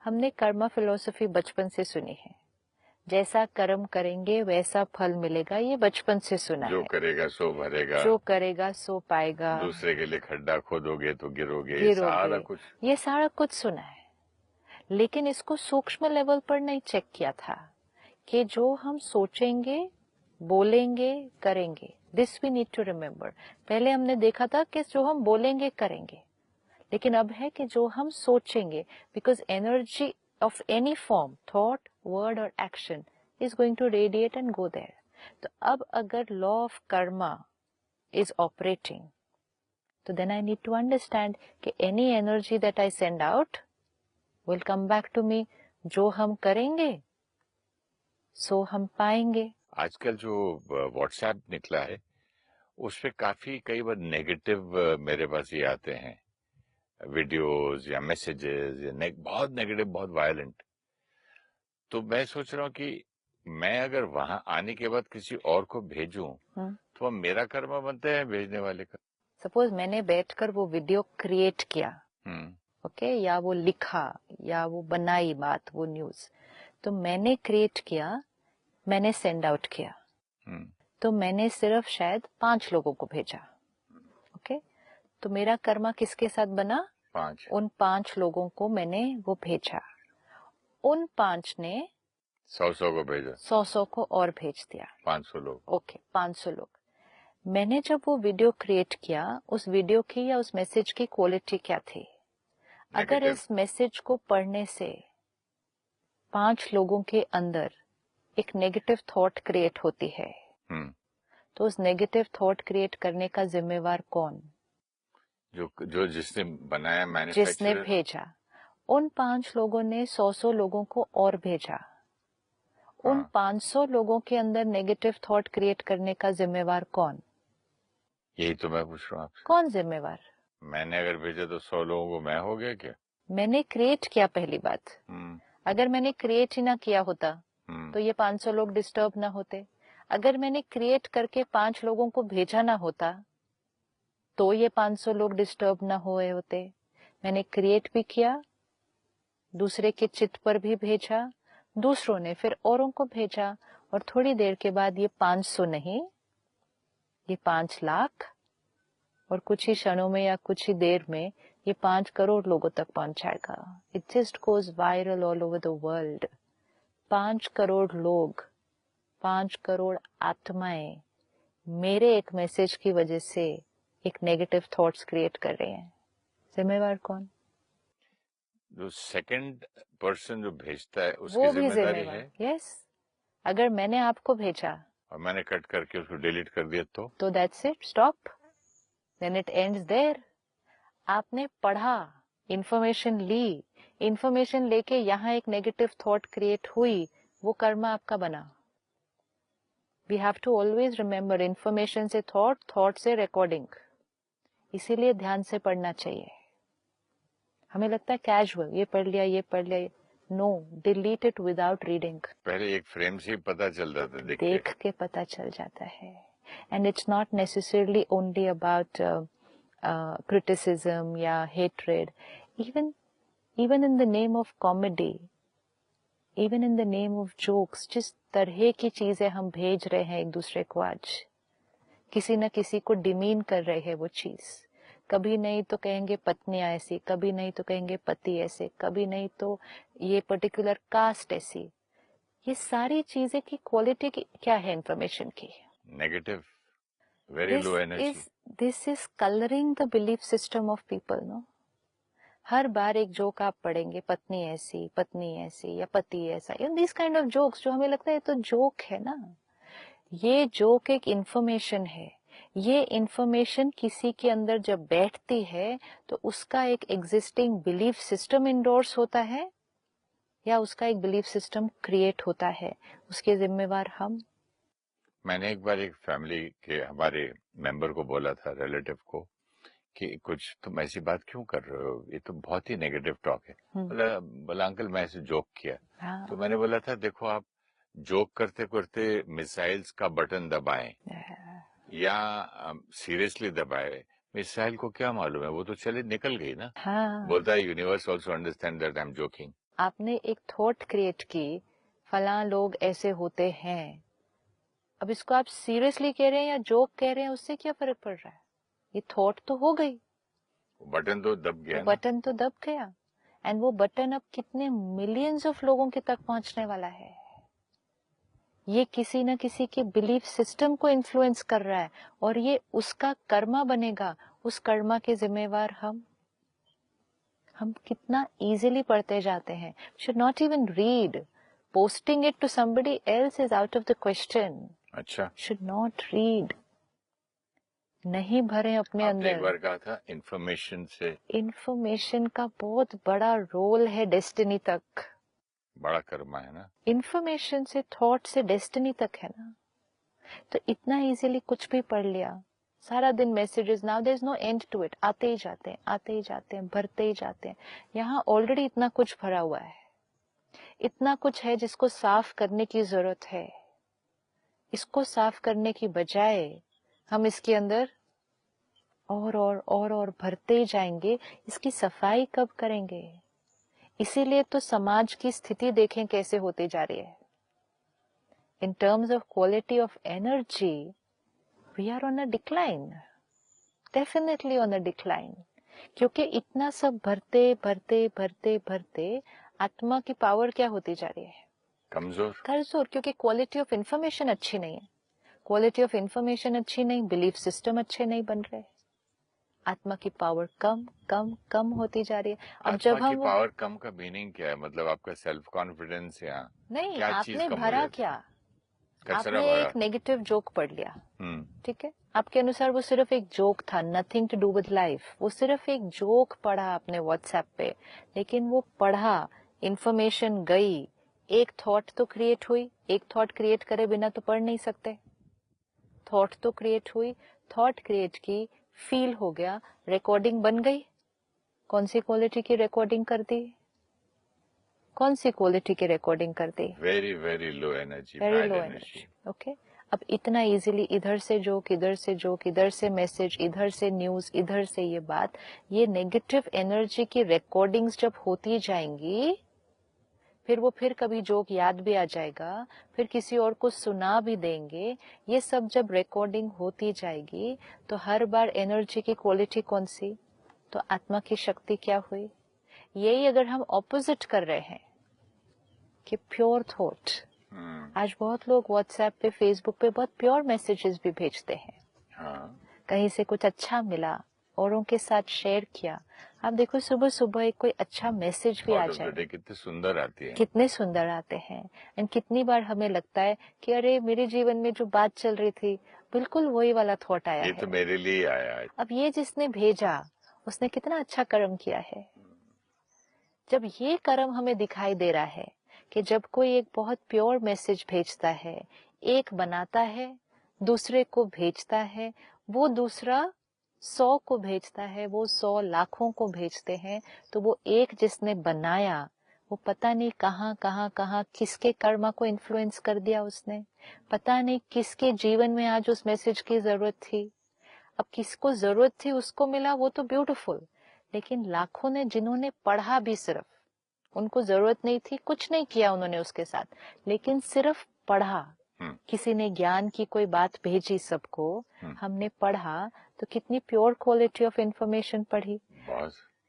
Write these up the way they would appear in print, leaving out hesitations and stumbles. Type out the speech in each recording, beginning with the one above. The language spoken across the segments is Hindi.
हमने कर्मा फिलॉसफी बचपन से सुनी है, जैसा कर्म करेंगे वैसा फल मिलेगा, ये बचपन से सुना जो है। करेगा सो भरेगा, जो करेगा सो पाएगा, दूसरे के लिए खड्डा खोदोगे तो गिरोगे, गिरोगे, ये सारा कुछ सुना है। लेकिन इसको सूक्ष्म लेवल पर नहीं चेक किया था कि जो हम सोचेंगे, बोलेंगे, करेंगे, this we need to remember. पहले हमने देखा था कि जो हम बोलेंगे करेंगे, लेकिन अब है कि जो हम सोचेंगे, because energy of any form, thought, word और action is going to radiate and go there. तो अब अगर law of karma is operating, तो then I need to understand कि any energy that I send out will come back to me। जो हम करेंगे सो हम पाएंगे। आजकल जो व्हाट्सएप निकला है उस पे काफी कई बार नेगेटिव मेरे पास ये आते हैं वीडियोस या मैसेजेस या बहुत नेगेटिव, बहुत वायलेंट। तो मैं सोच रहा हूँ कि मैं अगर वहां आने के बाद किसी और को भेजूं तो वो मेरा कर्म बनता है भेजने वाले का। सपोज मैंने बैठकर वो वीडियो क्रिएट किया, ओके, या वो लिखा या वो बनाई बात, वो न्यूज, तो मैंने क्रिएट किया, मैंने सेंड आउट किया, तो मैंने सिर्फ शायद 5 लोगों को भेजा, ओके। तो मेरा कर्मा किसके साथ बना? 5। उन 5 लोगों को मैंने वो भेजा, उन 5 ने 100 को भेजा, 100 को और भेज दिया, 500 लोग, ओके, 500 लोग। मैंने जब वो वीडियो क्रिएट किया, उस वीडियो की या उस मैसेज की क्वालिटी क्या थी? अगर इस मैसेज को पढ़ने से 5 लोगों के अंदर एक नेगेटिव थॉट क्रिएट होती है, तो उस नेगेटिव थॉट क्रिएट करने का जिम्मेवार कौन? जो जिसने बनाया, मैन्युफैक्चरर, जिसने भेजा। उन 5 लोगों ने 100 लोगों को और भेजा। उन 500 लोगों के अंदर नेगेटिव थॉट क्रिएट करने का जिम्मेवार कौन? यही तो मैं पूछ रहा हूँ आपसे। कौन जिम्मेवार? मैंने अगर भेजा तो 100 लोगों को मैं हो गया क्या? मैंने क्रिएट किया, पहली बात। अगर मैंने क्रिएट ही ना किया होता तो ये 500 लोग डिस्टर्ब ना होते। अगर मैंने क्रिएट करके 5 लोगों को भेजा ना होता तो ये 500 लोग डिस्टर्ब ना हुए होते। मैंने क्रिएट भी किया, दूसरे के चित्त पर भी भेजा, दूसरों ने फिर औरों को भेजा, और थोड़ी देर के बाद ये 500 नहीं, ये 5 लाख, और कुछ ही क्षणों में या कुछ ही देर में ये 5 करोड़ लोगों तक पहुंच जाएगा। It just goes viral all over the world. 5 crore लोग, 5 करोड़ आत्माएं मेरे एक मैसेज की वजह से एक नेगेटिव थॉट्स क्रिएट कर रहे हैं। जिम्मेवार कौन? जो सेकंड पर्सन जो भेजता है उसकी वो भी जिम्मेदारी है। यस। अगर मैंने आपको भेजा और मैंने कट करके उसको डिलीट कर दिया तो that's it, stop, then it ends there. आपने पढ़ा, इंफॉर्मेशन ली, इंफॉर्मेशन लेके यहाँ एक नेगेटिव थॉट क्रिएट हुई, वो कर्मा आपका बना। We have to always remember, information से थॉट, थॉट से रिकॉर्डिंग। इसीलिए ध्यान से पढ़ना चाहिए। हमें लगता है कैजुअल, ये पढ़ लिया, ये पढ़ लिया। No, delete it without reading. पहले एक फ्रेम से पता चल जाता है, देख के पता चल जाता है। And it's not necessarily only about criticism या hatred, even in the name of comedy, even in the name of jokes, जिस तरह की चीजें हम भेज रहे हैं एक दूसरे को, आज किसी न किसी को डिमीन कर रहे हैं वो चीज। कभी नहीं तो कहेंगे पत्नियां ऐसी, कभी नहीं तो कहेंगे पति ऐसे, कभी नहीं तो ये पर्टिकुलर कास्ट ऐसी। ये सारी चीजें की क्वालिटी क्या है इंफॉर्मेशन की? Negative, very low energy. This is colouring the belief system of people, no. हर बार एक जोक आप पढ़ेंगे, पत्नी ऐसी या पति ऐसा, दिस काइंड ऑफ जोक्स, जो हमें लगता है तो जोक है ना। ये जोक एक इंफॉर्मेशन है। ये इंफॉर्मेशन किसी के अंदर जब बैठती है तो उसका एक एग्जिस्टिंग बिलीफ सिस्टम इंडोर्स होता है या उसका एक बिलीफ सिस्टम क्रिएट होता है, उसके जिम्मेवार हम। मैंने एक बार एक फैमिली के हमारे मेंबर को बोला था, रिलेटिव को, कि कुछ तुम ऐसी बात क्यों कर रहे हो, ये तो बहुत ही नेगेटिव टॉक है। बोला अंकल मैं ऐसे जोक किया। तो मैंने बोला था देखो, आप जोक करते करते मिसाइल्स का बटन दबाएं या सीरियसली दबाए, मिसाइल को क्या मालूम है, वो तो चले निकल गई ना। बोलता है universe also understand that I am joking. आपने एक थॉट क्रिएट की, फलां लोग ऐसे होते हैं, अब इसको आप सीरियसली कह रहे हैं या जोक कह रहे हैं, उससे क्या फर्क पड़ रहा है? ये थॉट तो हो गई, बटन तो दब गया, बटन तो दब गया, एंड वो बटन अब कितने मिलियंस ऑफ लोगों के तक पहुंचने वाला है। ये किसी न किसी के बिलीफ सिस्टम को इन्फ्लुएंस कर रहा है, और ये उसका कर्मा बनेगा। उस कर्मा के जिम्मेवार हम कितना इजीली पढ़ते जाते हैं। Should not even read, posting it to somebody else is out of the question. अच्छा, शुड नॉट रीड, नहीं भरे अपने आपने एक अंदर। बार कहा था इंफॉर्मेशन का बहुत बड़ा रोल है डेस्टिनी तक। बड़ा कर्मा है ना। इंफॉर्मेशन से, थॉट से डेस्टिनी तक है ना। तो इतना इजीली कुछ भी पढ़ लिया, सारा दिन messages, now there is no end to it, आते ही जाते हैं, आते ही जाते हैं, भरते ही जाते हैं। यहाँ ऑलरेडी इतना कुछ भरा हुआ है, इतना कुछ है जिसको साफ करने की जरूरत है। इसको साफ करने की बजाय हम इसके अंदर और भरते ही जाएंगे। इसकी सफाई कब करेंगे? इसीलिए तो समाज की स्थिति देखें कैसे होती जा रही है। In terms of quality of energy we are on a decline, definitely on a decline. क्योंकि इतना सब भरते भरते भरते भरते आत्मा की पावर क्या होती जा रही है? कमजोर। क्योंकि क्वालिटी ऑफ इंफॉर्मेशन अच्छी नहीं है। क्वालिटी ऑफ इंफॉर्मेशन अच्छी नहीं, बिलीफ सिस्टम अच्छे नहीं बन रहे, आत्मा की पावर कम कम कम होती जा रही है। अब जब हम पावर कम का मीनिंग क्या है? मतलब आपका सेल्फ कॉन्फिडेंस या नहीं, क्या आपने चीज कम भरा हो क्या? आपने भरा? एक नेगेटिव जोक पढ़ लिया, ठीक है, आपके अनुसार वो सिर्फ एक जोक था, nothing to do with life. वो सिर्फ एक जोक पढ़ा आपने व्हाट्सएप पे, लेकिन वो पढ़ा, इंफॉर्मेशन गई, एक थॉट तो क्रिएट हुई। एक थॉट क्रिएट करे बिना तो पढ़ नहीं सकते। थॉट तो क्रिएट हुई, थॉट क्रिएट की, फील हो गया, रिकॉर्डिंग बन गई। कौन सी क्वालिटी की रिकॉर्डिंग कर दी? कौन सी क्वालिटी की रिकॉर्डिंग कर दी? Very very low energy, very low energy. Okay, अब इतना इजीली इधर से जोक, इधर से जोक, इधर से मैसेज, इधर से न्यूज, इधर से ये बात, ये नेगेटिव एनर्जी की रिकॉर्डिंग्स जब होती जाएंगी, फिर कभी जोक याद भी आ जाएगा, फिर किसी और को सुना भी देंगे। ये सब जब रिकॉर्डिंग होती जाएगी तो हर बार एनर्जी की क्वालिटी कौन सी? तो आत्मा की शक्ति क्या हुई? यही अगर हम ऑपोजिट कर रहे हैं कि प्योर थॉट, आज बहुत लोग व्हाट्सएप पे, फेसबुक पे बहुत प्योर मैसेजेस भी भेजते हैं। कहीं से कुछ अच्छा मिला, औरों के साथ शेयर किया। आप देखो सुबह सुबह एक कोई अच्छा मैसेज भी आ जाए, कितने सुंदर आती है, कितने सुंदर आते हैं। एंड कितनी बार हमें लगता है कि अरे मेरे जीवन में जो बात चल रही थी बिल्कुल वही वाला थॉट आया ये है, तो मेरे लिए आया है। अब ये जिसने भेजा उसने कितना अच्छा कर्म किया है। जब ये कर्म हमें दिखाई दे रहा है कि जब कोई एक बहुत प्योर मैसेज भेजता है, एक बनाता है, दूसरे को भेजता है, वो दूसरा 100 को भेजता है, वो 100 लाखों को भेजते हैं, तो वो एक जिसने बनाया वो पता नहीं कहाँ कहाँ कहाँ किसके कर्मा को इन्फ्लुएंस कर दिया उसने, पता नहीं किसके जीवन में आज उस मैसेज की जरूरत थी। अब किसको जरूरत थी उसको मिला, वो तो ब्यूटीफुल, लेकिन लाखों ने जिन्होंने पढ़ा भी, सिर्फ उनको जरूरत नहीं थी, कुछ नहीं किया उन्होंने उसके साथ, लेकिन सिर्फ पढ़ा। किसी ने ज्ञान की कोई बात भेजी सबको, हमने पढ़ा, तो कितनी प्योर क्वालिटी ऑफ इंफॉर्मेशन पढ़ी।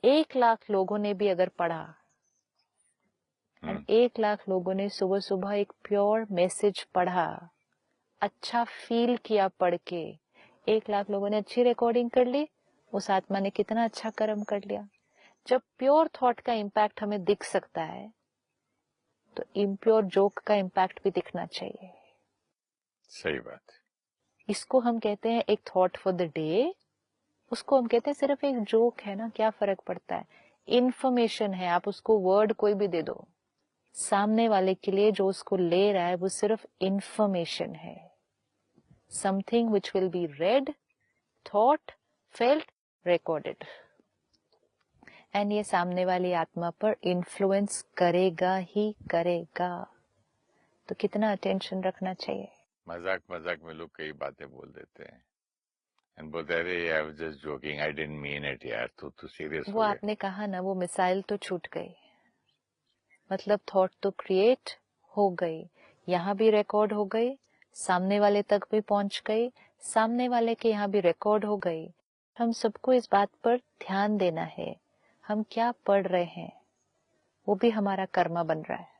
1 लाख लोगों ने भी अगर पढ़ा, 1 लाख लोगों ने सुबह सुबह एक प्योर मैसेज पढ़ा, अच्छा फील किया पढ़ के, 1 लाख लोगों ने अच्छी रिकॉर्डिंग कर ली, उस आत्मा ने कितना अच्छा कर्म कर लिया। जब प्योर थॉट का इम्पैक्ट हमें दिख सकता है तो इम्प्योर जोक का इम्पैक्ट भी दिखना चाहिए। सही बात। इसको हम कहते हैं एक थॉट फॉर द डे, उसको हम कहते हैं सिर्फ एक जोक है ना, क्या फर्क पड़ता है। इंफॉर्मेशन है, आप उसको वर्ड कोई भी दे दो, सामने वाले के लिए जो उसको ले रहा है वो सिर्फ इंफॉर्मेशन है। Something which will be red, thought, felt, recorded, and ये सामने वाली आत्मा पर इन्फ्लुएंस करेगा ही करेगा। तो कितना अटेंशन रखना चाहिए। मजाक मजाक में लोग कई बातें बोल देते हैं एंड बोलते हैं अरे I was just joking, I didn't mean it यार, तू सीरियस हो गया। वो आपने कहा ना, वो मिसाइल तो छूट गई, मतलब थॉट तो क्रिएट हो गई, यहाँ भी रिकॉर्ड हो गई, सामने वाले तक भी पहुंच गई, सामने वाले के यहाँ भी रिकॉर्ड हो गई। हम सबको इस बात पर ध्यान देना है, हम क्या पढ़ रहे हैं वो भी हमारा कर्मा बन रहा है।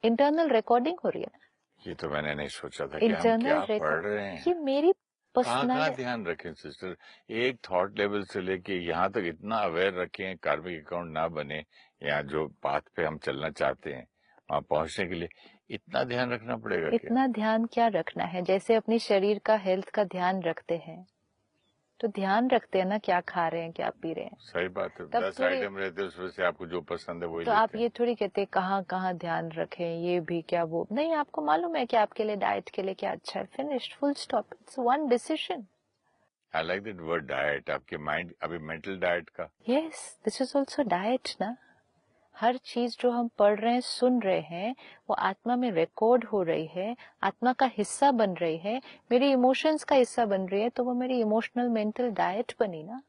इंटरनल रिकॉर्डिंग हो रही है ना। ये तो मैंने नहीं सोचा था कि हम क्या पढ़ रहे हैं। ये मेरी कहाँ ध्यान रखें सिस्टर, एक थॉट लेवल से लेके यहाँ तक इतना अवेयर रखें, कार्मिक अकाउंट ना बने, या जो पाथ पे हम चलना चाहते हैं वहाँ पहुंचने के लिए इतना ध्यान रखना पड़ेगा। इतना ध्यान क्या रखना है, जैसे अपनी शरीर का हेल्थ का ध्यान रखते हैं तो ध्यान रखते हैं ना, क्या खा रहे हैं क्या पी रहे हैं। सही बात है, 10 आइटम रहते हैं उसमें से आपको जो पसंद है वही तो आप ये थोड़ी कहते कहाँ कहाँ ध्यान रखें, ये भी क्या वो नहीं, आपको मालूम है कि आपके लिए डाइट के लिए क्या अच्छा है, finished, full stop, it's one decision. I like that word diet. आपके माइंड अभी मेंटल डाइट का, yes this is also diet ना। हर चीज जो हम पढ़ रहे हैं, सुन रहे हैं, वो आत्मा में रिकॉर्ड हो रही है, आत्मा का हिस्सा बन रही है, मेरी इमोशंस का हिस्सा बन रही है, तो वो मेरी इमोशनल मेंटल डाइट बनी ना।